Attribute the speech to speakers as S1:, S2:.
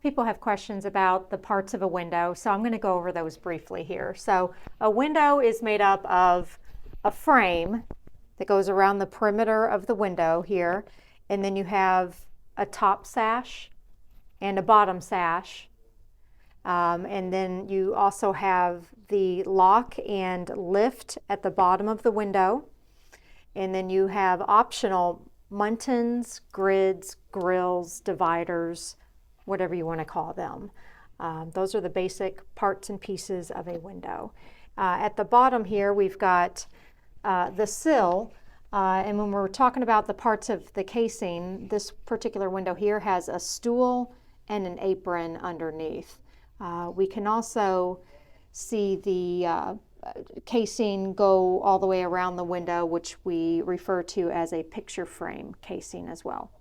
S1: People have questions about the parts of a window, so I'm going to go over those briefly here. So a window is made up of a frame that goes around the perimeter of the window here, and then you have a top sash and a bottom sash. And then you also have the lock and lift at the bottom of the window. And then you have optional muntins, grids, grills, dividers, whatever you want to call them. Those are the basic parts and pieces of a window. At the bottom here, we've got the sill. And when we're talking about the parts of the casing, this particular window here has a stool and an apron underneath. We can also see the casing go all the way around the window, which we refer to as a picture frame casing as well.